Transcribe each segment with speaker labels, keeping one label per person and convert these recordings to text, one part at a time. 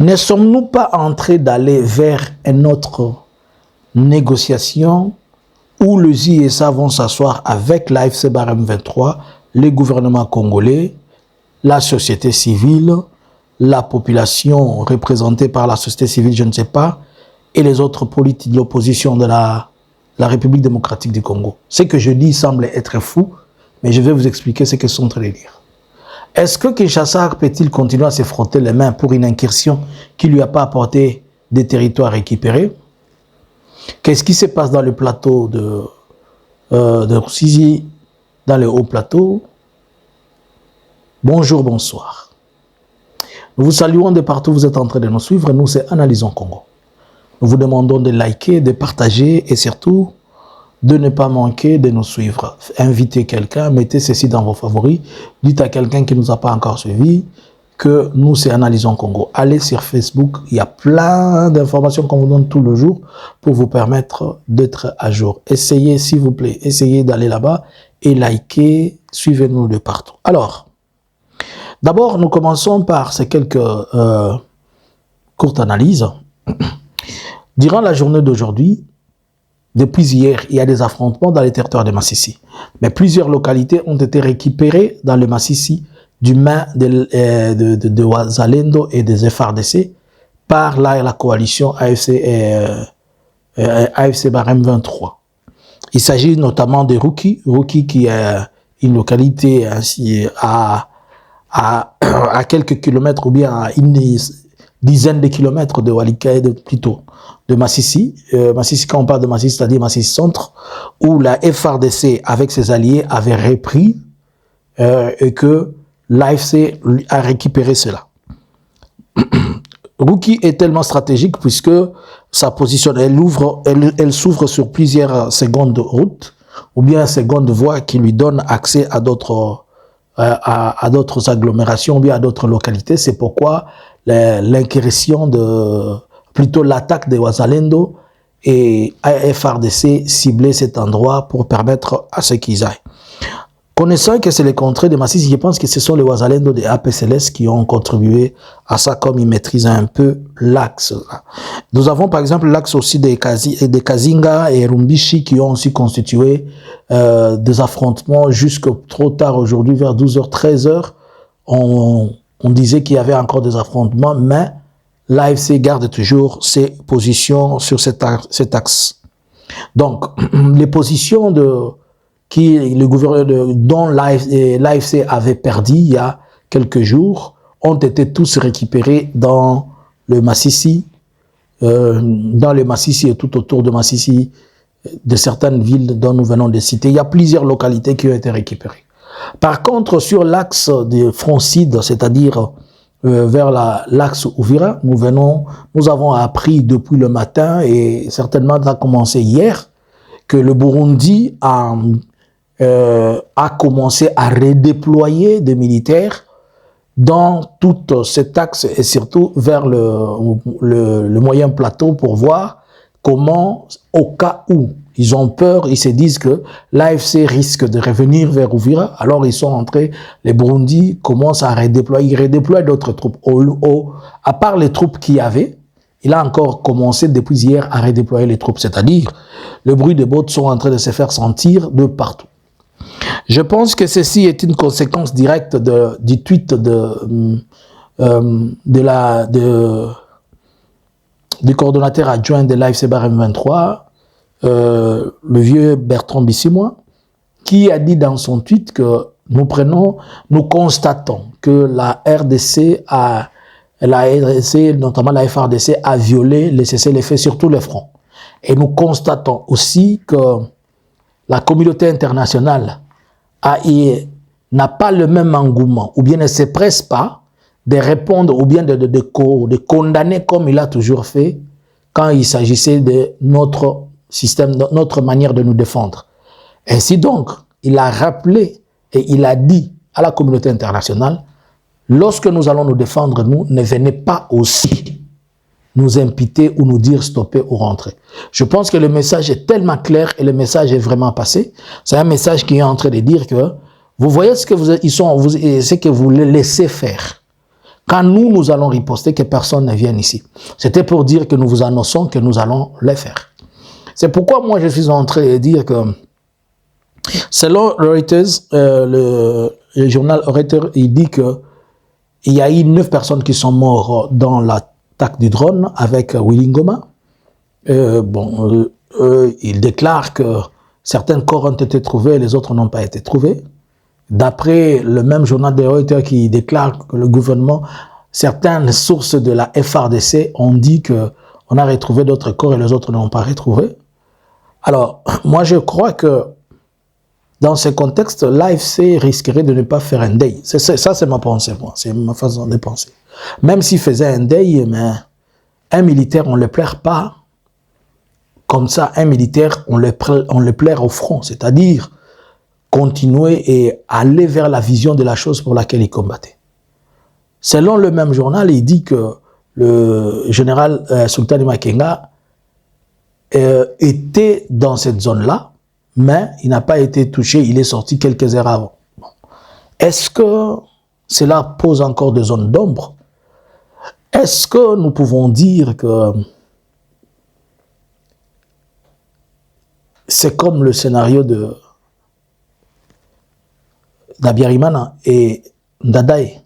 Speaker 1: Ne sommes-nous pas en train d'aller vers une autre négociation où le JSA vont s'asseoir avec l'AFC Barème 23, les gouvernements congolais, la société civile, la population représentée par la société civile, je ne sais pas, et les autres politiques de l'opposition de la République démocratique du Congo. Ce que je dis semble être fou, mais je vais vous expliquer ce qu'ils sont en train de dire. Est-ce que Kinshasa peut-il continuer à se frotter les mains pour une incursion qui ne lui a pas apporté des territoires récupérés? Qu'est-ce qui se passe dans le plateau de Rusizi, dans le haut plateau? Bonjour, bonsoir. Nous vous saluons de partout où vous êtes en train de nous suivre. Nous, c'est Analysons Congo. Nous vous demandons de liker, de partager et surtout de ne pas manquer de nous suivre. Invitez quelqu'un, mettez ceci dans vos favoris. Dites à quelqu'un qui ne nous a pas encore suivi que nous, c'est Analysons Congo. Allez sur Facebook, il y a plein d'informations qu'on vous donne tout le jour pour vous permettre d'être à jour. Essayez, s'il vous plaît, essayez d'aller là-bas et likez, suivez-nous de partout. Alors, d'abord, nous commençons par ces quelques courtes analyses. Durant la journée d'aujourd'hui, depuis hier, il y a des affrontements dans les territoires de Massissi. Mais plusieurs localités ont été récupérées dans le Massissi du main de Wazalendo et des FRDC par la coalition AFC Barème 23. Il s'agit notamment de Ruki qui est une localité ainsi à quelques kilomètres ou bien à une dizaine de kilomètres de Walikale, plutôt de Massissi. Massissi, quand on parle de Massissi, c'est-à-dire Massissi Centre, où la FRDC, avec ses alliés, avait repris et que l'AFC a récupéré cela. Ruki est tellement stratégique puisque sa position, elle s'ouvre sur plusieurs secondes de route ou bien secondes de voies qui lui donnent accès à d'autres agglomérations ou bien à d'autres localités. C'est pourquoi l'incursion plutôt l'attaque de Wazalendo et FRDC ciblait cet endroit pour permettre à ce qu'ils aillent. Connaissant que c'est les contrées de Massissi, je pense que ce sont les Wazalendo de APCLS qui ont contribué à ça, comme ils maîtrisent un peu l'axe. Nous avons par exemple l'axe aussi des Kazinga et Rumbishi qui ont aussi constitué des affrontements jusque trop tard aujourd'hui, vers 12h, 13h. On disait qu'il y avait encore des affrontements, mais l'AFC garde toujours ses positions sur cet axe. Donc, les positions dont l'AFC avait perdu il y a quelques jours ont été tous récupérés dans le Massissi, et tout autour de Massissi, de certaines villes dont nous venons de citer. Il y a plusieurs localités qui ont été récupérées. Par contre, sur l'axe de front sud, c'est-à-dire vers l'axe Ouvira, nous avons appris depuis le matin, et certainement ça a commencé hier, que le Burundi a commencé à redéployer des militaires dans tout cet axe et surtout vers le moyen plateau pour voir comment, au cas où ils ont peur, ils se disent que l'AFC risque de revenir vers Ouvira, alors ils sont entrés, les Burundi commencent à redéployer, ils redéploient d'autres troupes. À part les troupes qu'il y avait, il a encore commencé depuis hier à redéployer les troupes, c'est-à-dire le bruit des bottes sont en train de se faire sentir de partout. Je pense que ceci est une conséquence directe du tweet du coordonnateur adjoint de l'AFC Barème 23, le vieux Bertrand Bissimois, qui a dit dans son tweet que nous constatons que la RDC, notamment la FRDC, a violé les cessez-le-feu sur tous les fronts. Et nous constatons aussi que la communauté internationale n'a pas le même engouement, ou bien ne se presse pas de répondre, ou bien de condamner comme il a toujours fait quand il s'agissait de notre système, de notre manière de nous défendre. Ainsi donc, il a rappelé et il a dit à la communauté internationale, lorsque nous allons nous défendre, nous, ne venez pas aussi nous imputer ou nous dire stopper ou rentrer. Je pense que le message est tellement clair et le message est vraiment passé. C'est un message qui est en train de dire que vous voyez ce que ce que vous les laissez faire. Quand nous allons riposter, que personne ne vienne ici. C'était pour dire que nous vous annonçons que nous allons les faire. C'est pourquoi moi je suis en train de dire que, selon Reuters, le journal Reuters, il dit que il y a eu 9 personnes qui sont mortes dans l'attaque du drone avec Willy Ngoma. Il déclare que certains corps ont été trouvés, les autres n'ont pas été trouvés. D'après le même journal de Reuters qui déclare que le gouvernement, certaines sources de la FARDC ont dit qu'on a retrouvé d'autres corps et les autres n'ont pas retrouvé. Alors, moi je crois que dans ce contexte, l'AFC risquerait de ne pas faire un deuil. Ça, c'est ma pensée, moi. C'est ma façon de penser. Même s'il faisait un deuil, mais un militaire, on ne le plaire pas. Comme ça, un militaire, on le plaire au front. C'est-à-dire continuer et aller vers la vision de la chose pour laquelle il combattait. Selon le même journal, il dit que le général Sultani Makenga était dans cette zone-là, mais il n'a pas été touché, il est sorti quelques heures avant. Bon. Est-ce que cela pose encore des zones d'ombre? Est-ce que nous pouvons dire que c'est comme le scénario d'Abiyarimana et Ndadaye,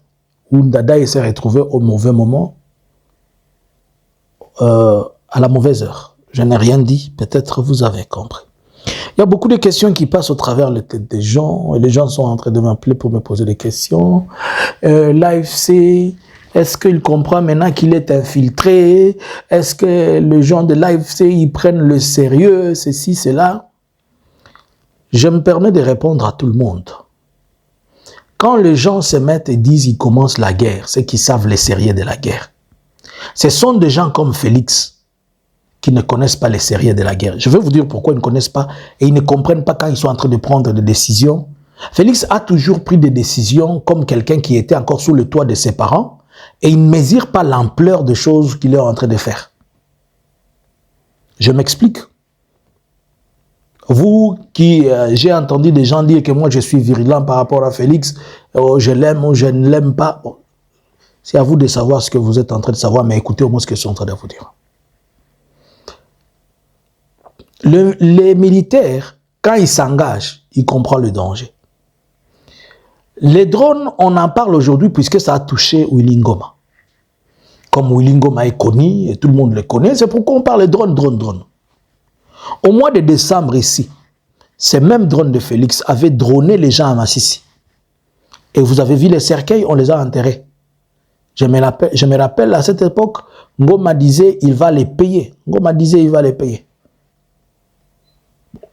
Speaker 1: où Ndadaye s'est retrouvé au mauvais moment, à la mauvaise heure? Je n'ai rien dit, peut-être vous avez compris. Il y a beaucoup de questions qui passent au travers les têtes des gens, et les gens sont en train de m'appeler pour me poser des questions. L'AFC, est-ce qu'il comprend maintenant qu'il est infiltré? Est-ce que les gens de l'AFC, ils prennent le sérieux, ceci, cela? Je me permets de répondre à tout le monde. Quand les gens se mettent et disent qu'ils commencent la guerre, c'est qu'ils savent les sérieux de la guerre. Ce sont des gens comme Félix, qui ne connaissent pas les sérieux de la guerre. Je vais vous dire pourquoi ils ne connaissent pas et ils ne comprennent pas quand ils sont en train de prendre des décisions. Félix a toujours pris des décisions comme quelqu'un qui était encore sous le toit de ses parents et il ne mesure pas l'ampleur des choses qu'il est en train de faire. Je m'explique. Vous qui, j'ai entendu des gens dire que moi je suis virulent par rapport à Félix, je l'aime ou je ne l'aime pas. Bon, c'est à vous de savoir ce que vous êtes en train de savoir, mais écoutez au moins ce que je suis en train de vous dire. Les militaires, quand ils s'engagent, ils comprennent le danger. Les drones, on en parle aujourd'hui puisque ça a touché Willy Ngoma. Comme Willy Ngoma est connu et tout le monde le connaît, c'est pourquoi on parle de drone. Au mois de décembre ici, ces mêmes drones de Félix avaient droné les gens à Massissi. Et vous avez vu les cercueils, on les a enterrés. Je me rappelle à cette époque, Ngoma disait il va les payer.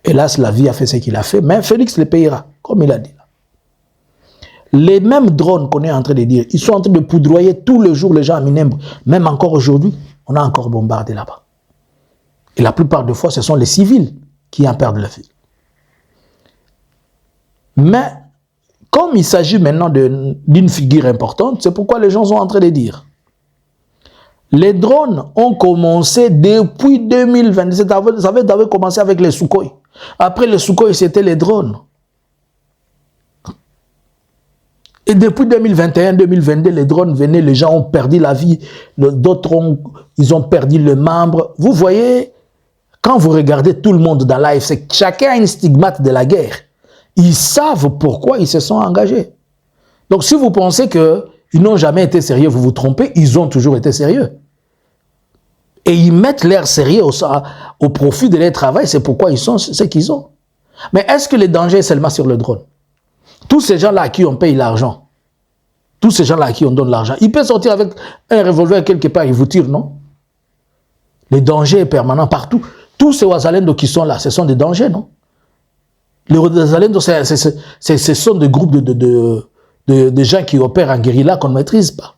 Speaker 1: Hélas, la vie a fait ce qu'il a fait, mais Félix les payera, comme il a dit. Les mêmes drones qu'on est en train de dire, ils sont en train de poudroyer tous les jours les gens à Minembwe. Même encore aujourd'hui, on a encore bombardé là-bas. Et la plupart des fois, ce sont les civils qui en perdent la vie. Mais, comme il s'agit maintenant d'une figure importante, c'est pourquoi les gens sont en train de dire. Les drones ont commencé depuis 2027. Ça avait commencé avec les Sukhoi. Après les Sukhoi, c'était les drones. Et depuis 2021-2022, les drones venaient, les gens ont perdu la vie, d'autres ils ont perdu le membre. Vous voyez, quand vous regardez tout le monde dans l'AFC, chacun a une stigmate de la guerre. Ils savent pourquoi ils se sont engagés. Donc si vous pensez qu'ils n'ont jamais été sérieux, vous vous trompez, ils ont toujours été sérieux. Et ils mettent leur sérieux au profit de leur travail, c'est pourquoi ils sont ce qu'ils ont. Mais est-ce que le danger est seulement sur le drone? Tous ces gens-là à qui on paye l'argent, tous ces gens-là à qui on donne l'argent, ils peuvent sortir avec un revolver quelque part, ils vous tirent, non? Le danger est permanent partout. Tous ces Wazalendo qui sont là, ce sont des dangers, non? Les Wazalendo, ce sont des groupes de gens qui opèrent en guérilla qu'on ne maîtrise pas.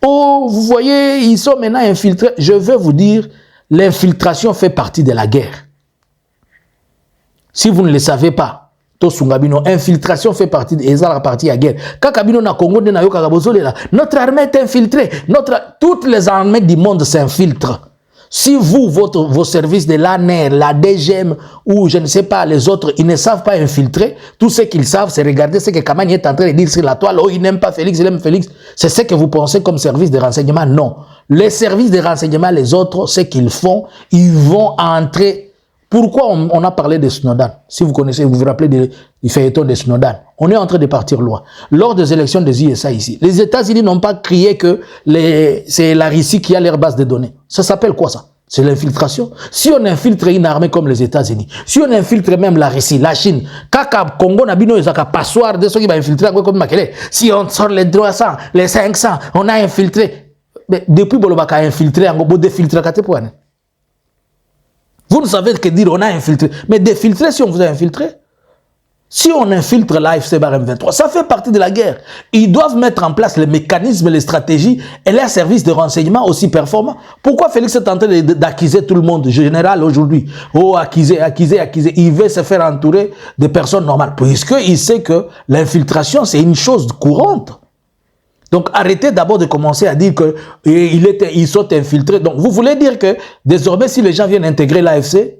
Speaker 1: Oh, vous voyez, ils sont maintenant infiltrés. Je veux vous dire, l'infiltration fait partie de la guerre. Si vous ne le savez pas, infiltration fait partie de la partie à guerre. Quand Kabino na Congo, notre armée est infiltrée. Toutes les armées du monde s'infiltrent. Si vous, vos services de l'ANR, la DGM ou je ne sais pas, les autres, ils ne savent pas infiltrer, tout ce qu'ils savent, c'est regarder ce que Kamani est en train de dire sur la toile. Oh, il n'aime pas Félix, il aime Félix. C'est ce que vous pensez comme service de renseignement. Non. Les services de renseignement, les autres, ce qu'ils font, ils vont entrer. Pourquoi on a parlé de Snowden? Si vous connaissez, vous vous rappelez du feuilleton de Snowden. On est en train de partir loin. Lors des élections des USA ici, les États-Unis n'ont pas crié que c'est la Russie qui a leur base de données. Ça s'appelle quoi ça? C'est l'infiltration. Si on infiltre une armée comme les États-Unis, si on infiltre même la Russie, la Chine, Kaka Congo Nabino ils ont un passoire de ceux qui vont infiltrer comme Makele. Si on sort les 300, les 500, on a infiltré. Mais depuis Bolobaka a infiltré, on a défiltré pour année. Vous ne savez que dire on a infiltré. Mais défiltrer si on vous a infiltré. Si on infiltre l'AFC M23, ça fait partie de la guerre. Ils doivent mettre en place les mécanismes, les stratégies et les services de renseignement aussi performants. Pourquoi Félix est en train d'accuser tout le monde, général aujourd'hui? Oh, accuser. Il veut se faire entourer de personnes normales. Puisqu'il sait que l'infiltration, c'est une chose courante. Donc arrêtez d'abord de commencer à dire qu'ils sont infiltrés. Donc vous voulez dire que désormais si les gens viennent intégrer l'AFC,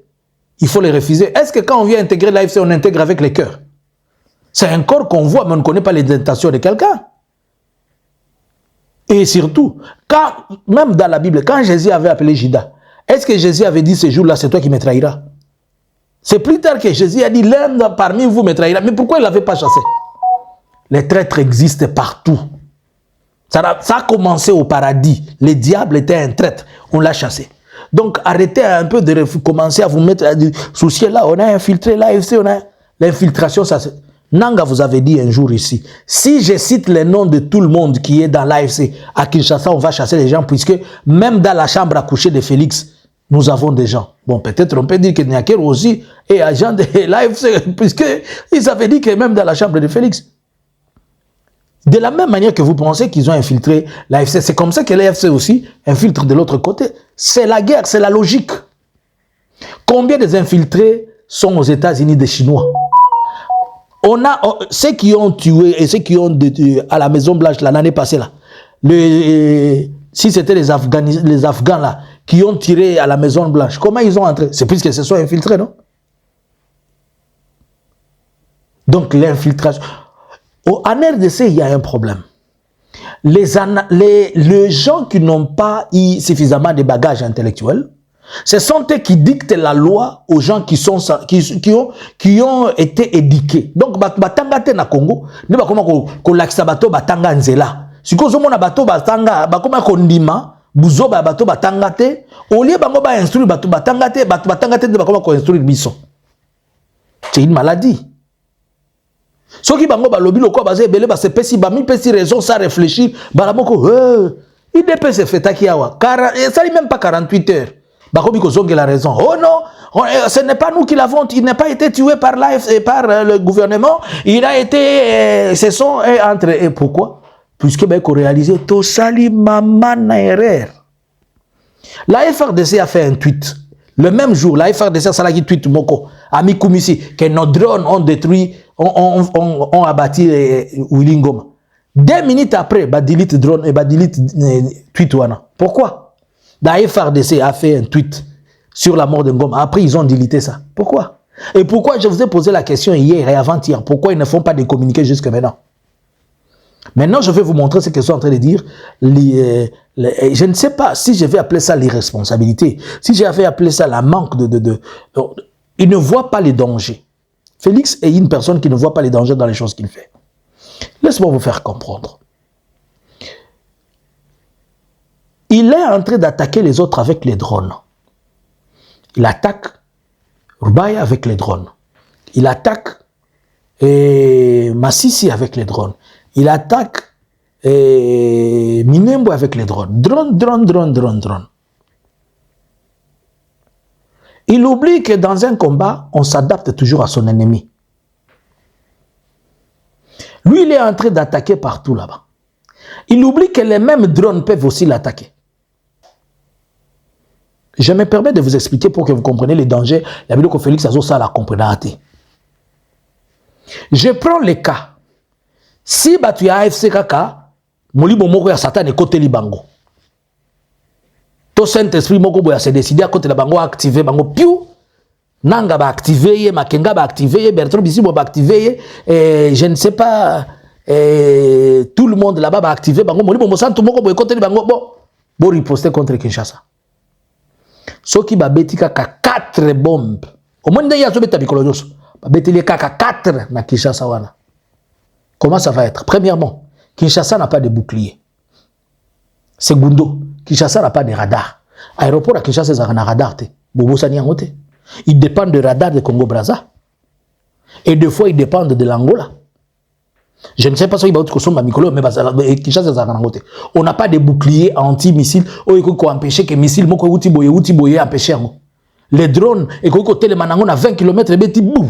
Speaker 1: il faut les refuser. Est-ce que quand on vient intégrer l'AFC, on intègre avec les cœurs? C'est un corps qu'on voit, mais on ne connaît pas les intentions de quelqu'un. Et surtout, même dans la Bible, quand Jésus avait appelé Judas, est-ce que Jésus avait dit ce jour-là, c'est toi qui me trahiras? C'est plus tard que Jésus a dit, l'un parmi vous me trahira. Mais pourquoi il ne l'avait pas chassé? Les traîtres existent partout. Ça a commencé au paradis. Le diable était un traître. On l'a chassé. Donc, arrêtez un peu de commencer à vous mettre soucier là. On a infiltré l'AFC, on a l'infiltration. Nanga vous avait dit un jour ici, si je cite les noms de tout le monde qui est dans l'AFC, à Kinshasa, on va chasser les gens, puisque même dans la chambre à coucher de Félix, nous avons des gens. Bon, peut-être on peut dire que Niaker aussi est agent de l'AFC, puisqu'ils avaient dit que même dans la chambre de Félix. De la même manière que vous pensez qu'ils ont infiltré l'AFC, c'est comme ça que l'AFC aussi infiltre de l'autre côté. C'est la guerre, c'est la logique. Combien des infiltrés sont aux États-Unis des Chinois? On a ceux qui ont tué et ceux qui ont à la Maison Blanche l'année passée là. Si c'était les Afghans là qui ont tiré à la Maison Blanche, comment ils ont entré? C'est puisqu'ils se sont infiltrés, non? Donc l'infiltration. En RDC, il y a un problème. Les gens qui n'ont pas eu suffisamment de bagages intellectuels, ce sont eux qui dictent la loi aux gens qui ont été éduqués. Donc, batanga te na Congo, ne ba koma ko lakisa bato batanga nzela. Siko zo mona bato batanga, ba koma kondima, buzo ba bato batanga te, au lieu bango ba instruire bato batanga te ne ba koma ko instruire biso. C'est une maladie. Ceux qui bango balobi loko bazé belé ba se pesi ba mi pesi raison sans réfléchir ba moko il dépêche se fait takiawa car ça n'est même pas 48 heures ba kobi ko zonge la raison. Oh non, ce n'est pas nous qui l'avons, il n'a pas été tué par par le gouvernement, il a été ce sont entre et pourquoi? Puisque ben ko réaliser to sali maman na erreur. La FRDC a fait un tweet le même jour, la FRDC a salaki tweet moko ami Koumisi que nos drones ont détruit on abattu Willy Ngoma. 2 minutes après, bah delete drone et bah delete tweet wana. Pourquoi? La FRDC a fait un tweet sur la mort de Ngoma. Après, ils ont deleté ça. Pourquoi? Et pourquoi je vous ai posé la question hier et avant-hier? Pourquoi ils ne font pas de communiqués jusque maintenant? Maintenant, je vais vous montrer ce qu'ils sont en train de dire. Je ne sais pas si je vais appeler ça l'irresponsabilité, si je vais appeler ça la manque ils ne voient pas les dangers. Félix est une personne qui ne voit pas les dangers dans les choses qu'il fait. Laisse-moi vous faire comprendre. Il est en train d'attaquer les autres avec les drones. Il attaque Rubaya avec les drones. Il attaque Massissi avec les drones. Il attaque Minembo avec les drones. Drone. Il oublie que dans un combat, on s'adapte toujours à son ennemi. Lui, il est en train d'attaquer partout là-bas. Il oublie que les mêmes drones peuvent aussi l'attaquer. Je me permets de vous expliquer pour que vous compreniez les dangers. La vidéo que Félix Azo ça la comprenait. Je prends le cas. Si tu as AFC Kaka, Moli Bomoko ya Satan et côté Libango. To Saint-Esprit moko boya se décider à côté la bango activer bango piou Nanga va activer, Makenga va activer, Bertrand Bissibo va activer, je ne sais pas, tout le monde là-bas va activer, bango moni bon sang tout moko boy côté bango bon riposter contre Kinshasa. Ce qui va betika ka 4 bombes. Au moins il y a zo beta bikolo nyoso. Ba beteli ka 4 na Kinshasa wana. Comment ça va être? Premièrement, Kinshasa n'a pas de bouclier. Segundo, Kinshasa n'a pas de radar. Aéroport à Kinshasa ça na radar te. Bobo sani yangote. Ils dépendent du radar de Congo-Brazza. Et des fois, ils dépendent de l'Angola. Je ne sais pas si ils vont consommer Mikolo, mais on n'a pas de bouclier anti-missiles. On peut empêcher que les missiles empêcher. Les drones, et qu'on à 20 km, bon,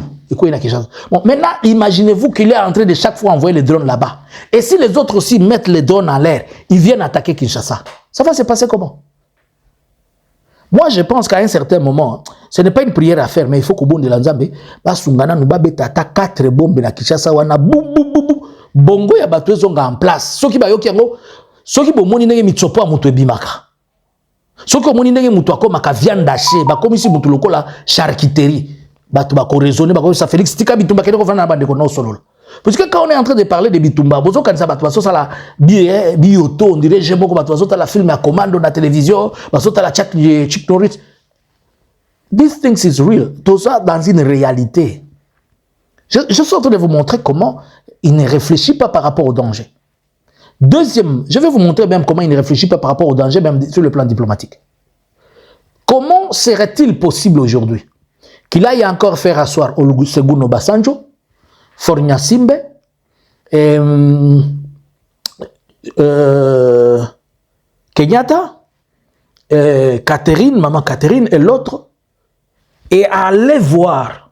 Speaker 1: maintenant, imaginez-vous qu'il est en train de chaque fois envoyer les drones là-bas. Et si les autres aussi mettent les drones en l'air, ils viennent attaquer Kinshasa. Ça va se passer comment? Moi, je pense qu'à un certain moment, ce n'est pas une prière à faire, mais il faut qu'au bon de l'Anzambe, Basungana nous babetata 4 bombes na Kinshasa wana boum boum boum bongo ya bato zonga en place. Soki ba yoki yango, soki bo moni ndenge mitsopo muto ebimaka. Soki moni ndenge muto akomaka viande hachée, ba komisi muto lokola charcuterie. Bato ba ko raisonner, ba ko sa Félix tika bitumba kene ko fana bande ko no solo. Parce que quand on est en train de parler de bitumba, bozo kanisa bato baso sala bioto, on dirait j'ai beaucoup bato baso la film à commande na télévision, baso la Chuck Norris. This things is real. Tout ça dans une réalité. Je suis en train de vous montrer comment il ne réfléchit pas par rapport au danger. Deuxième, je vais vous montrer même comment il ne réfléchit pas par rapport au danger, même sur le plan diplomatique. Comment serait-il possible aujourd'hui qu'il aille encore faire asseoir Olusegun Obasanjo, Fornia Simbe, Kenyatta, Maman Catherine et l'autre, et aller voir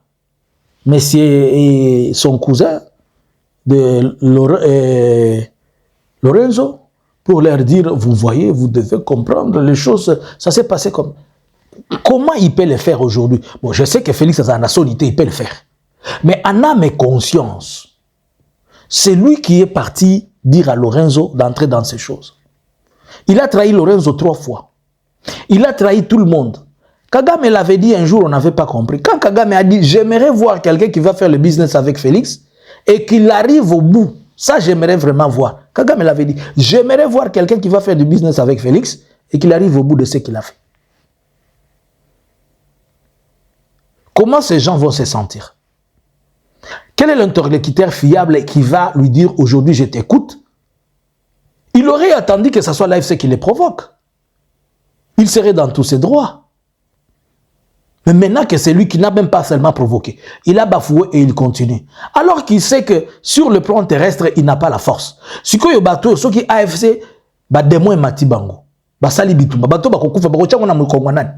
Speaker 1: monsieur et son cousin de Lorenzo pour leur dire, vous voyez, vous devez comprendre les choses, ça s'est passé comme... Comment il peut le faire aujourd'hui? Bon, je sais que Félix a la solité, il peut le faire. Mais en âme et conscience, c'est lui qui est parti dire à Lorenzo d'entrer dans ces choses. Il a trahi Lorenzo 3 fois. Il a trahi tout le monde. Kagame l'avait dit un jour, on n'avait pas compris. Quand Kagame a dit, j'aimerais voir quelqu'un qui va faire le business avec Félix et qu'il arrive au bout, ça j'aimerais vraiment voir. Kagame l'avait dit, j'aimerais voir quelqu'un qui va faire du business avec Félix et qu'il arrive au bout de ce qu'il a fait. Comment ces gens vont se sentir? Quel est l'interlocuteur fiable qui va lui dire aujourd'hui je t'écoute? Il aurait attendu que ce soit l'AFC qui les provoque. Il serait dans tous ses droits. Mais maintenant que c'est lui qui n'a même pas seulement provoqué, il a bafoué et il continue. Alors qu'il sait que sur le plan terrestre, il n'a pas la force. Si il y a bateau, ceux qui AFC, ba démon mati bango, ba sali bitumba, bateau ba kokufa ba kocha na mukongwanani.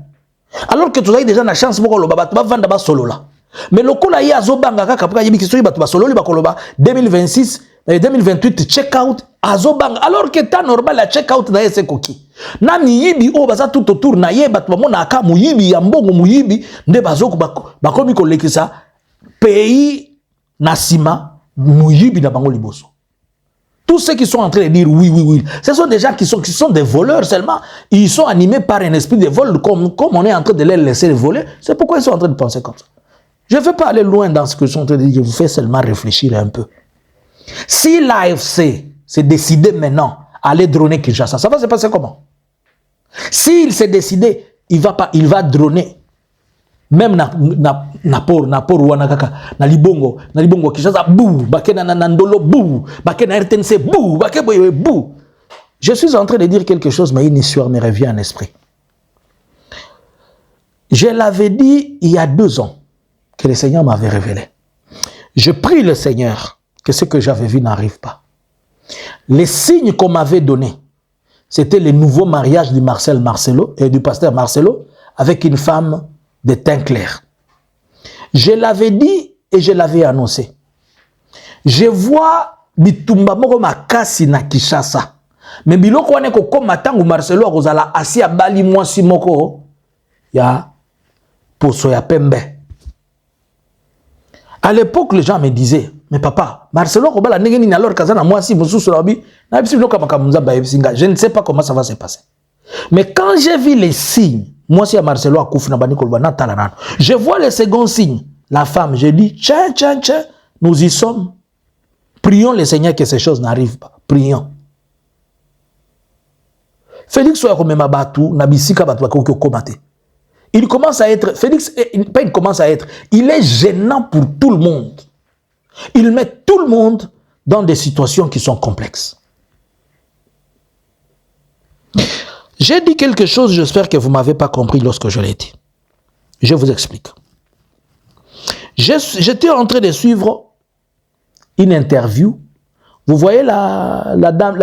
Speaker 1: Alors que tu as déjà la chance pour le bateau ba vanda ba solo là. Mais le coup là il a zobanga kaka pour yebi kiso bateau ba solo li ba koloba 2026 2028 check out azobanga alors que ta normal la check out na yese koki. Na miyibi o baza tout autour na ye bato mona aka muyibi ya mbongo muyibi nde bazoko bakomi kolekisa pays na sima muyibi na bango liboso. Tous ceux qui sont en train de dire oui, oui, oui, ce sont des gens qui sont des voleurs seulement. Ils sont animés par un esprit de vol comme on est en train de les laisser voler. C'est pourquoi ils sont en train de penser comme ça. Je ne veux pas aller loin dans ce que je suis en train de dire. Je vous fais seulement réfléchir un peu. Si l'AFC s'est décidé maintenant à aller droner Kinshasa, ça va se passer comment? S'il s'est décidé, il va droner. Même na port wanakaka na libongo Kinshasa bou bakena na ndolo bou bakena RTNC bou bakeboye bou. Je suis en train de dire quelque chose mais une histoire me revient en esprit. Je l'avais dit il y a 2 ans que le Seigneur m'avait révélé. Je prie le Seigneur que ce que j'avais vu n'arrive pas. Les signes qu'on m'avait donnés, c'était le nouveau mariage du Marcelo et du pasteur Marcelo avec une femme de teint clair. Je l'avais dit et je l'avais annoncé. Je vois bitumba moko makasi na Kinshasa. Mais biloko wane ko koma tangu Marcelo akozala asi abali mwasi moko ya poso ya pembe. À l'époque, les gens me disaient, mais papa, Marcelo kobala ndenge nini alors kazana mwasi mususu labi na biso biloko makamunza ba bisinga. Je ne sais pas comment ça va se passer. Mais quand j'ai vu les signes, moi c'est à Marcelo Akouf, je vois le second signe, la femme, je dis, tiens, nous y sommes. Prions le Seigneur que ces choses n'arrivent pas. Prions. Félix il commence à être, Félix, pas il commence à être, il est gênant pour tout le monde. Il met tout le monde dans des situations qui sont complexes. J'ai dit quelque chose, j'espère que vous ne m'avez pas compris lorsque je l'ai dit. Je vous explique. J'étais en train de suivre une interview. Vous voyez la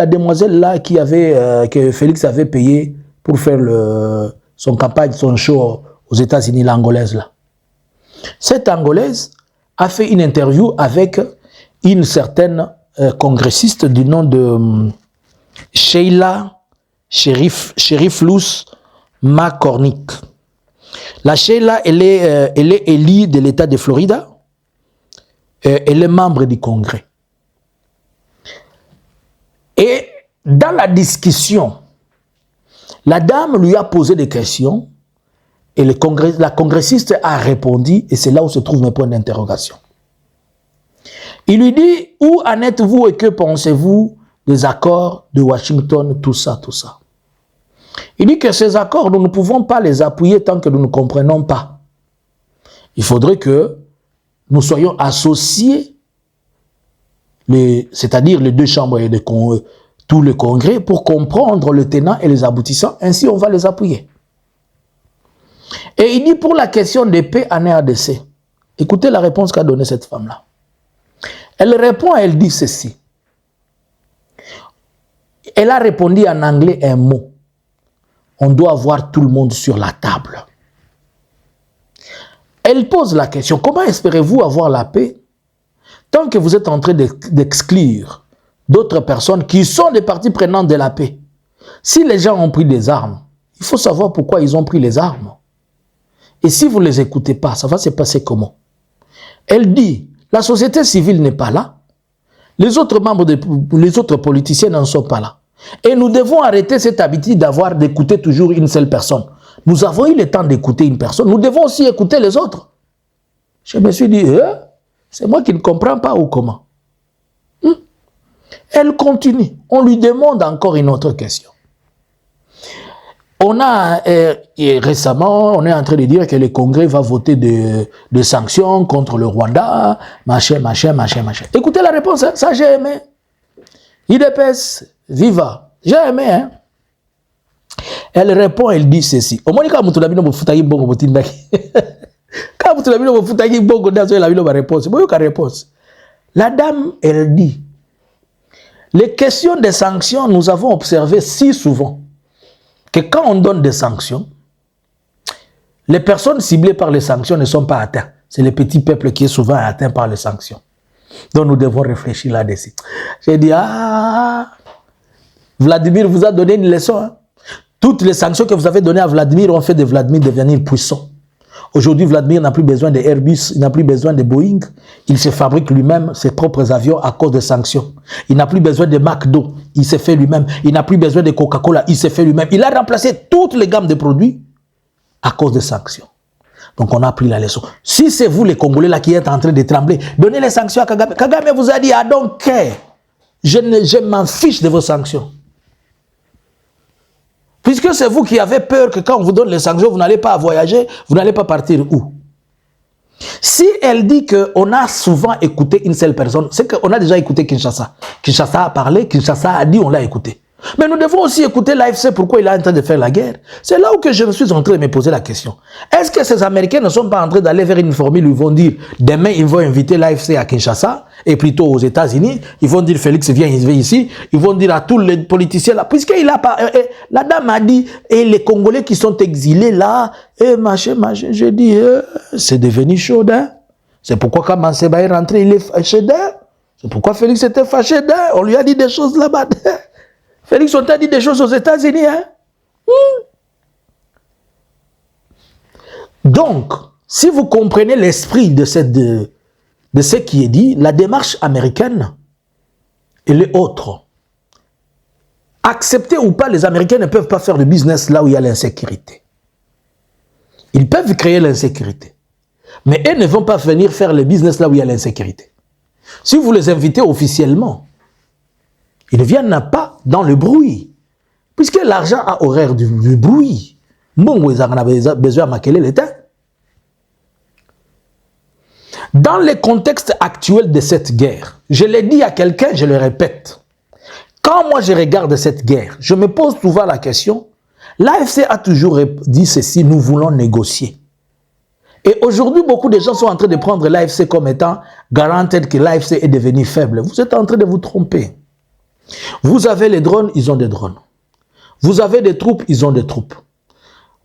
Speaker 1: demoiselle là qui avait, que Félix avait payé pour faire son campagne, son show aux États-Unis, l'Angolaise là. Cette Angolaise a fait une interview avec une certaine congressiste du nom de Sheila Sheriff-Luz McCormick. La Sheila, elle est élue de l'État de Florida. Elle est membre du Congrès. Et dans la discussion, la dame lui a posé des questions et la congressiste a répondu, et c'est là où se trouve mes points d'interrogation. Il lui dit, où en êtes-vous et que pensez-vous des accords de Washington, tout ça, tout ça. Il dit que ces accords, nous ne pouvons pas les appuyer tant que nous ne comprenons pas. Il faudrait que nous soyons associés, c'est-à-dire les deux chambres et tout le Congrès, pour comprendre le tenant et les aboutissants. Ainsi, on va les appuyer. Et il dit pour la question de paix en RDC, écoutez la réponse qu'a donnée cette femme-là. Elle répond, elle dit ceci. Elle a répondu en anglais un mot. On doit avoir tout le monde sur la table. Elle pose la question, comment espérez-vous avoir la paix tant que vous êtes en train d'exclure d'autres personnes qui sont des parties prenantes de la paix? Si les gens ont pris des armes, il faut savoir pourquoi ils ont pris les armes. Et si vous ne les écoutez pas, ça va se passer comment? Elle dit, la société civile n'est pas là, les autres membres, les autres politiciens n'en sont pas là. Et nous devons arrêter cette habitude d'écouter toujours une seule personne. Nous avons eu le temps d'écouter une personne, nous devons aussi écouter les autres. Je me suis dit, c'est moi qui ne comprends pas ou comment. Elle continue. On lui demande encore une autre question. On a récemment, on est en train de dire que le Congrès va voter des sanctions contre le Rwanda, machin. Écoutez la réponse, hein? Ça j'ai aimé. IDPS, viva. J'ai aimé, hein? Elle répond, elle dit ceci. Au moins, quand vous avez réponse. La dame, elle dit, les questions des sanctions, nous avons observé si souvent que quand on donne des sanctions, les personnes ciblées par les sanctions ne sont pas atteintes. C'est le petit peuple qui est souvent atteint par les sanctions. Donc nous devons réfléchir là-dessus. J'ai dit, Vladimir vous a donné une leçon. Hein? Toutes les sanctions que vous avez données à Vladimir ont fait de Vladimir devenir puissant. Aujourd'hui, Vladimir n'a plus besoin de Airbus, il n'a plus besoin de Boeing. Il se fabrique lui-même ses propres avions à cause des sanctions. Il n'a plus besoin de McDo, il s'est fait lui-même. Il n'a plus besoin de Coca-Cola, il s'est fait lui-même. Il a remplacé toutes les gammes de produits à cause des sanctions. Donc on a appris la leçon. Si c'est vous les Congolais là qui êtes en train de trembler, donnez les sanctions à Kagame. Kagame vous a dit, ah donc, je m'en fiche de vos sanctions. Puisque c'est vous qui avez peur que quand on vous donne les sanctions, vous n'allez pas voyager, vous n'allez pas partir où? Si elle dit qu'on a souvent écouté une seule personne, c'est qu'on a déjà écouté Kinshasa. Kinshasa a parlé, Kinshasa a dit, on l'a écouté. Mais nous devons aussi écouter l'AFC, pourquoi il est en train de faire la guerre. C'est là où que je me suis en train de me poser la question. Est-ce que ces Américains ne sont pas en train d'aller vers une formule où ils vont dire, demain ils vont inviter l'AFC à Kinshasa, et plutôt aux États-Unis, ils vont dire Félix viens ici, ils vont dire à tous les politiciens là, puisqu'il a pas, la dame a dit, et les Congolais qui sont exilés là, et machin, je dis, c'est devenu chaud, hein. C'est pourquoi quand Manseba est rentré, il est fâché d'eux. C'est pourquoi Félix était fâché d'eux. On lui a dit des choses là-bas. Félix, on t'a dit des choses aux États-Unis, hein? Donc, si vous comprenez l'esprit de ce qui est dit, la démarche américaine, elle est autre. acceptez ou pas, les Américains ne peuvent pas faire de business là où il y a l'insécurité. Ils peuvent créer l'insécurité. Mais eux ne vont pas venir faire le business là où il y a l'insécurité. Si vous les invitez officiellement, ils ne viennent pas dans le bruit. Puisque l'argent a horaire du bruit. Bon, vous en avez besoin de maquiller l'état. Dans le contexte actuel de cette guerre, je l'ai dit à quelqu'un, je le répète. Quand moi je regarde cette guerre, je me pose souvent la question, l'AFC a toujours dit ceci, nous voulons négocier. Et aujourd'hui, beaucoup de gens sont en train de prendre l'AFC comme étant garantie que l'AFC est devenu faible. Vous êtes en train de vous tromper. Vous avez les drones, ils ont des drones. Vous avez des troupes, ils ont des troupes.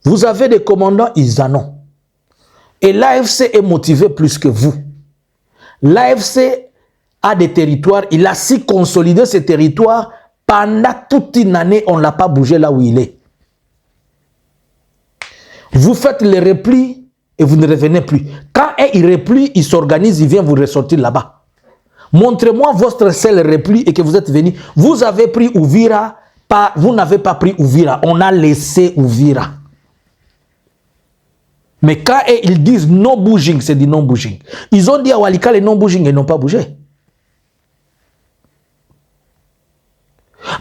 Speaker 1: Vous avez des commandants, ils en ont. Et l'AFC est motivé plus que vous. L'AFC a des territoires, il a si consolidé ces territoires, pendant toute une année, on ne l'a pas bougé là où il est. Vous faites les replis et vous ne revenez plus. Quand il replie, il s'organise, il vient vous ressortir là-bas. Montrez-moi votre seul repli et que vous êtes venu. Vous avez pris Uvira, vous n'avez pas pris Uvira. On a laissé Uvira. Mais quand ils disent non bouging, c'est du non bouging. Ils ont dit à Walikale non bouging et ils n'ont pas bougé.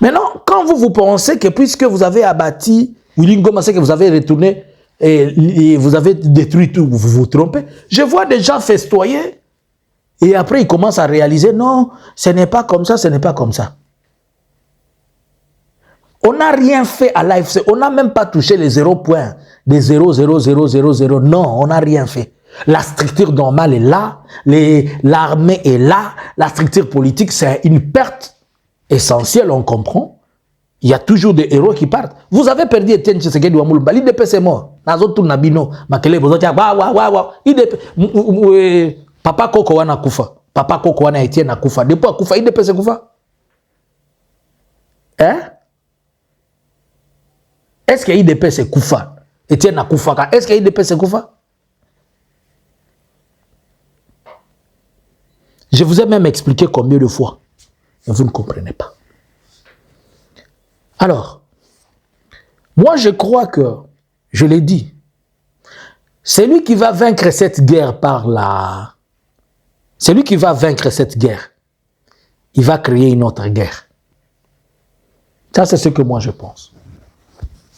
Speaker 1: Maintenant, quand vous pensez que puisque vous avez abattu Willy Ngoma, c'est que vous avez retourné et vous avez détruit tout, vous vous trompez. Je vois des gens festoyer et après ils commencent à réaliser non, ce n'est pas comme ça, ce n'est pas comme ça. On n'a rien fait à l'AFC, on n'a même pas touché les 0 points, des 0, 0, 0, 0, 0. Non, on n'a rien fait. La structure normale est là, l'armée est là, la structure politique, c'est une perte essentielle, on comprend. Il y a toujours des héros qui partent. Vous avez perdu Etienne Tshisekedi wa Mulumba, l'IDP c'est mort. Nazotu Nabino, Makele Bozotia, Papa Koko wana kufa. Papa Koko wana Etienne na kufa. Depuis a kufa, IDP c'est kufa. Hein? Est-ce que IDP c'est kufa? Etienne na kufa. Est-ce que IDP c'est kufa? Je vous ai même expliqué combien de fois. Mais vous ne comprenez pas. Alors, moi je crois que, je l'ai dit, celui qui va vaincre cette guerre celui qui va vaincre cette guerre, il va créer une autre guerre. Ça c'est ce que moi je pense.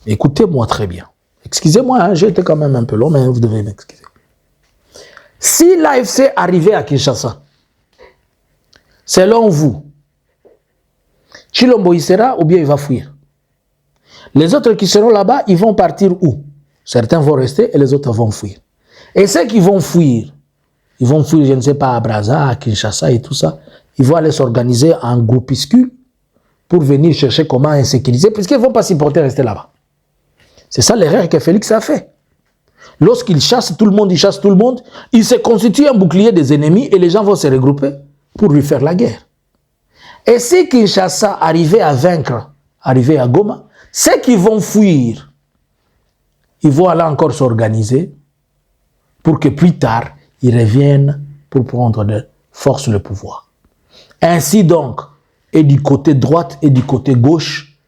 Speaker 1: Écoutez-moi très bien. Excusez-moi, hein, j'ai été quand même un peu long, mais vous devez m'excuser. Si l'AFC arrivait à Kinshasa, selon vous, Chilombo il sera ou bien il va fuir? Les autres qui seront là-bas, ils vont partir où? Certains vont rester et les autres vont fuir. Et ceux qui vont fuir, je ne sais pas, à Brazza, à Kinshasa et tout ça, ils vont aller s'organiser en groupuscule pour venir chercher comment insécuriser, puisqu'ils ne vont pas supporter rester là-bas. C'est ça l'erreur que Félix a fait. Lorsqu'il chasse tout le monde, il chasse tout le monde, il se constitue un bouclier des ennemis et les gens vont se regrouper pour lui faire la guerre. Et si Kinshasa arrivait à vaincre, arrivait à Goma, ceux qui vont fuir, ils vont aller encore s'organiser pour que plus tard, ils reviennent pour prendre de force le pouvoir. Ainsi donc, et du côté droite et du côté gauche,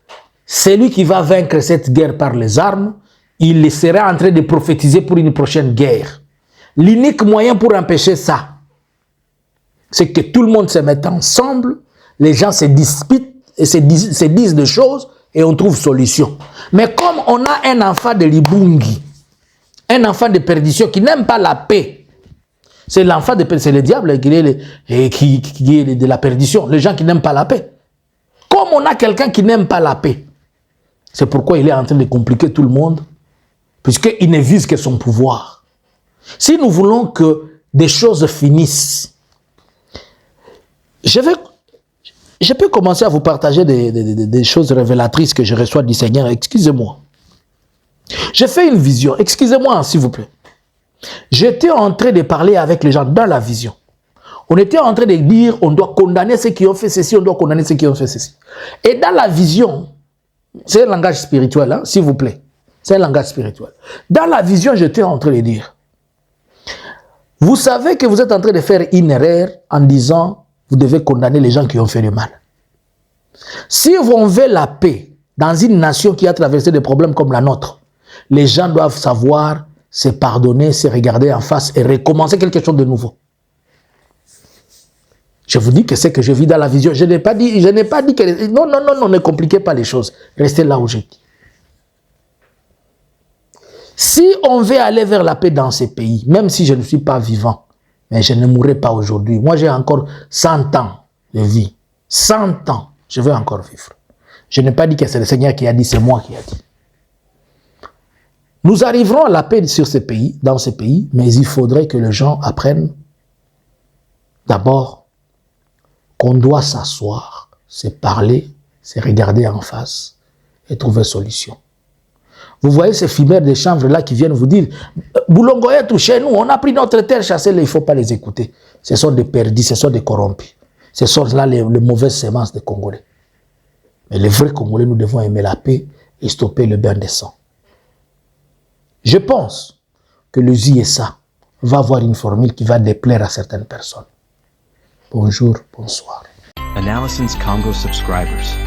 Speaker 1: celui qui va vaincre cette guerre par les armes, il sera en train de prophétiser pour une prochaine guerre. L'unique moyen pour empêcher ça, c'est que tout le monde se mette ensemble, les gens se disputent et se disent des choses et on trouve solution. Mais comme on a un enfant de Libungi, un enfant de perdition qui n'aime pas la paix, c'est l'enfant de paix, c'est le diable qui est de la perdition, les gens qui n'aiment pas la paix. Comme on a quelqu'un qui n'aime pas la paix, c'est pourquoi il est en train de compliquer tout le monde, puisqu'il ne vise que son pouvoir. Si nous voulons que des choses finissent, je peux commencer à vous partager des choses révélatrices que je reçois du Seigneur. Excusez-moi. J'ai fait une vision. Excusez-moi, s'il vous plaît. J'étais en train de parler avec les gens dans la vision. On était en train de dire, on doit condamner ceux qui ont fait ceci, on doit condamner ceux qui ont fait ceci. Et dans la vision, c'est un langage spirituel, hein, s'il vous plaît. C'est un langage spirituel. Dans la vision, j'étais en train de dire, vous savez que vous êtes en train de faire une erreur en disant, vous devez condamner les gens qui ont fait le mal. Si on veut la paix dans une nation qui a traversé des problèmes comme la nôtre, les gens doivent savoir se pardonner, se regarder en face et recommencer quelque chose de nouveau. Je vous dis que c'est que je vis dans la vision. Je n'ai pas dit que... Non, ne compliquez pas les choses. Restez là où je dis. Si on veut aller vers la paix dans ces pays, même si je ne suis pas vivant, mais je ne mourrai pas aujourd'hui. Moi, j'ai encore 100 ans de vie. 100 ans, je vais encore vivre. Je n'ai pas dit que c'est le Seigneur qui a dit, c'est moi qui ai dit. Nous arriverons à la paix sur ces pays, dans ces pays, mais il faudrait que les gens apprennent d'abord qu'on doit s'asseoir, se parler, se regarder en face et trouver solution. Vous voyez ces fumeurs de chanvre là qui viennent vous dire Boulongoye tout chez nous, on a pris notre terre chassée, il ne faut pas les écouter. Ce sont des perdus, ce sont des corrompus. Ce sont là les mauvaises semences des Congolais. Mais les vrais Congolais, nous devons aimer la paix et stopper le bain de sang. Je pense que le ZSA va avoir une formule qui va déplaire à certaines personnes. Bonjour, bonsoir.
Speaker 2: Analysins Congo subscribers.